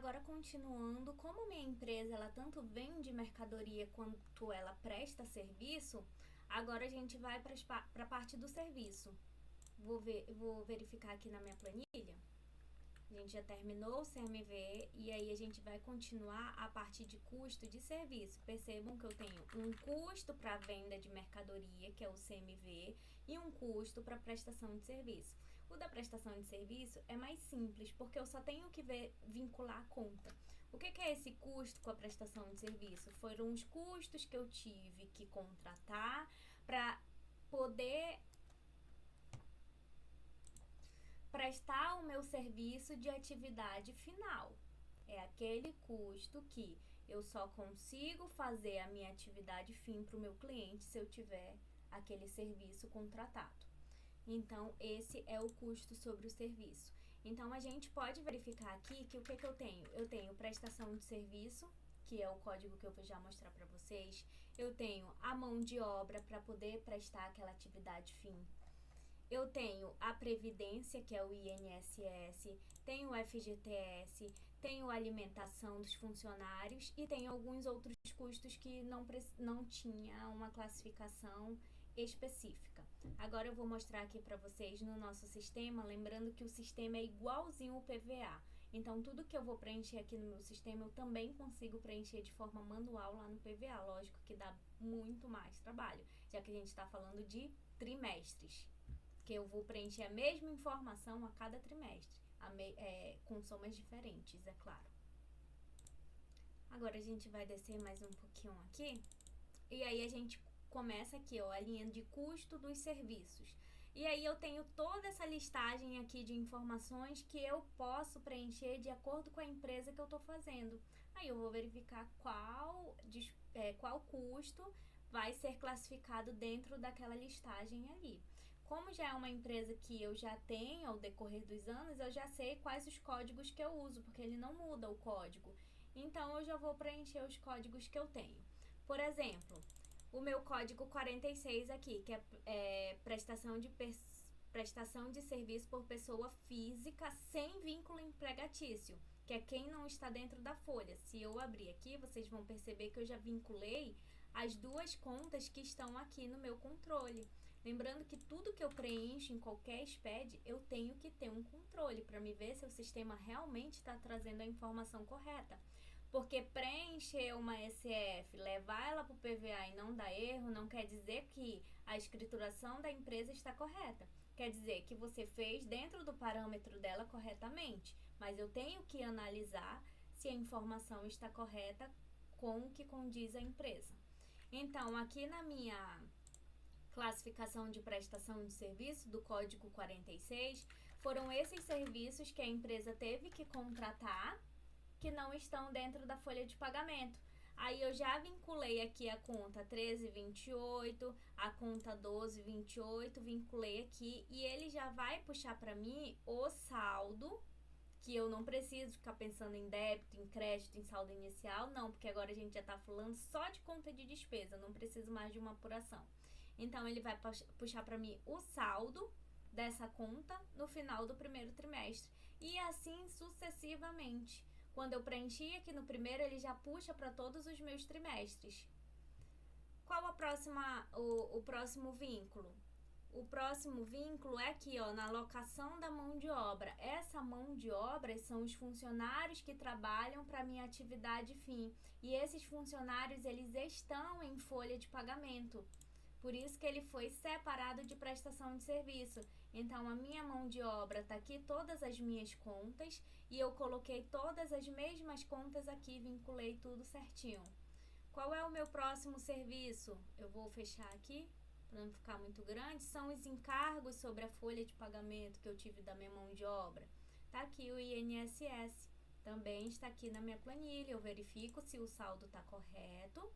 Agora, continuando, como minha empresa ela tanto vende mercadoria quanto ela presta serviço, agora a gente vai para a parte do serviço. Vou verificar aqui na minha planilha. A gente já terminou o CMV e aí a gente vai continuar a parte de custo de serviço. Percebam que eu tenho um custo para venda de mercadoria, que é o CMV, e um custo para prestação de serviço. O da prestação de serviço é mais simples, porque eu só tenho que vincular a conta. O que é esse custo com a prestação de serviço? Foram os custos que eu tive que contratar para poder prestar o meu serviço de atividade final. É aquele custo que eu só consigo fazer a minha atividade fim para o meu cliente se eu tiver aquele serviço contratado. Então, esse é o custo sobre o serviço. Então, a gente pode verificar aqui que o que eu tenho? Eu tenho prestação de serviço, que é o código que eu vou já mostrar para vocês. Eu tenho a mão de obra para poder prestar aquela atividade fim. Eu tenho a Previdência, que é o INSS, tenho o FGTS, tenho a alimentação dos funcionários e tenho alguns outros custos que não tinha uma classificação específica. Agora eu vou mostrar aqui para vocês no nosso sistema, lembrando que o sistema é igualzinho ao PVA. Então, tudo que eu vou preencher aqui no meu sistema, eu também consigo preencher de forma manual lá no PVA. Lógico que dá muito mais trabalho, já que a gente está falando de trimestres. Que eu vou preencher a mesma informação a cada trimestre, com somas diferentes, é claro. Agora a gente vai descer mais um pouquinho aqui, e aí a gente começa aqui, ó, a linha de custo dos serviços. E aí eu tenho toda essa listagem aqui de informações que eu posso preencher de acordo com a empresa que eu estou fazendo. Aí eu vou verificar qual custo vai ser classificado dentro daquela listagem ali. Como já é uma empresa que eu já tenho ao decorrer dos anos, eu já sei quais os códigos que eu uso, porque ele não muda o código. Então, eu já vou preencher os códigos que eu tenho. Por exemplo, o meu código 46 aqui, que é prestação de serviço por pessoa física sem vínculo empregatício, que é quem não está dentro da folha. Se eu abrir aqui, vocês vão perceber que eu já vinculei as duas contas que estão aqui no meu controle. Lembrando que tudo que eu preencho em qualquer SPED, eu tenho que ter um controle para me ver se o sistema realmente está trazendo a informação correta. Porque preencher uma SF, levar ela para o PVA e não dar erro, não quer dizer que a escrituração da empresa está correta. Quer dizer que você fez dentro do parâmetro dela corretamente, mas eu tenho que analisar se a informação está correta com o que condiz a empresa. Então, aqui na minha classificação de prestação de serviço do código 46, foram esses serviços que a empresa teve que contratar que não estão dentro da folha de pagamento. Aí eu já vinculei aqui a conta 1328, a conta 1228, vinculei aqui e ele já vai puxar para mim o saldo, que eu não preciso ficar pensando em débito, em crédito, em saldo inicial, não, porque agora a gente já está falando só de conta de despesa, não preciso mais de uma apuração. Então, ele vai puxar para mim o saldo dessa conta no final do primeiro trimestre. E assim sucessivamente. Quando eu preenchi aqui no primeiro, ele já puxa para todos os meus trimestres. Qual o próximo vínculo? O próximo vínculo é aqui, ó, na alocação da mão de obra. Essa mão de obra são os funcionários que trabalham para minha atividade fim. E esses funcionários, eles estão em folha de pagamento. Por isso que ele foi separado de prestação de serviço. Então, a minha mão de obra está aqui, todas as minhas contas, e eu coloquei todas as mesmas contas aqui, vinculei tudo certinho. Qual é o meu próximo serviço? Eu vou fechar aqui, para não ficar muito grande. São os encargos sobre a folha de pagamento que eu tive da minha mão de obra. Tá aqui o INSS. Também está aqui na minha planilha. Eu verifico se o saldo está correto,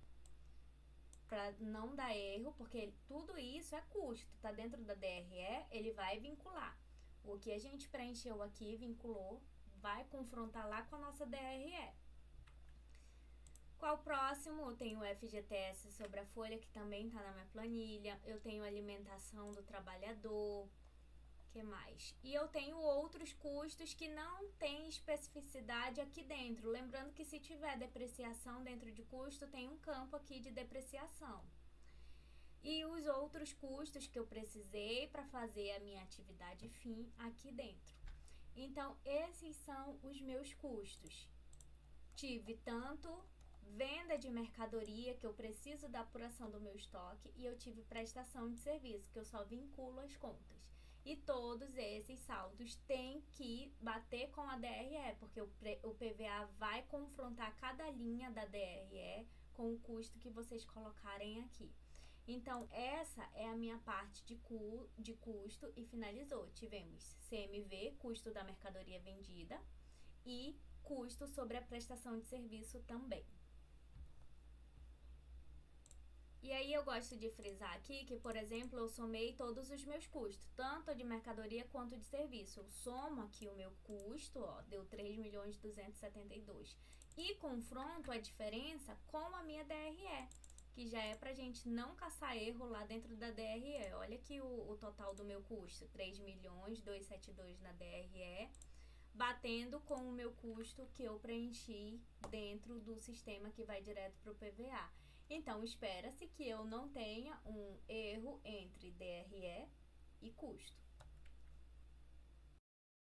para não dar erro, porque tudo isso é custo, tá dentro da DRE, ele vai vincular. O que a gente preencheu aqui, vinculou, vai confrontar lá com a nossa DRE. Qual o próximo? Eu tenho o FGTS sobre a folha, que também tá na minha planilha. Eu tenho alimentação do trabalhador, Que mais? E eu tenho outros custos que não tem especificidade aqui dentro. Lembrando que se tiver depreciação dentro de custo, tem um campo aqui de depreciação. E os outros custos que eu precisei para fazer a minha atividade fim aqui dentro. Então, esses são os meus custos. Tive tanto venda de mercadoria, que eu preciso da apuração do meu estoque, e eu tive prestação de serviço, que eu só vinculo as contas. E todos esses saldos têm que bater com a DRE, porque o PVA vai confrontar cada linha da DRE com o custo que vocês colocarem aqui. Então, essa é a minha parte de custo e finalizou. Tivemos CMV, custo da mercadoria vendida, e custo sobre a prestação de serviço também. E aí eu gosto de frisar aqui que, por exemplo, eu somei todos os meus custos, tanto de mercadoria quanto de serviço. Eu somo aqui o meu custo, ó, deu 3.272.000. E confronto a diferença com a minha DRE, que já é pra gente não caçar erro lá dentro da DRE. Olha aqui o total do meu custo, 3.272.000 na DRE, batendo com o meu custo que eu preenchi dentro do sistema que vai direto para o PVA. Então, espera-se que eu não tenha um erro entre DRE e custo.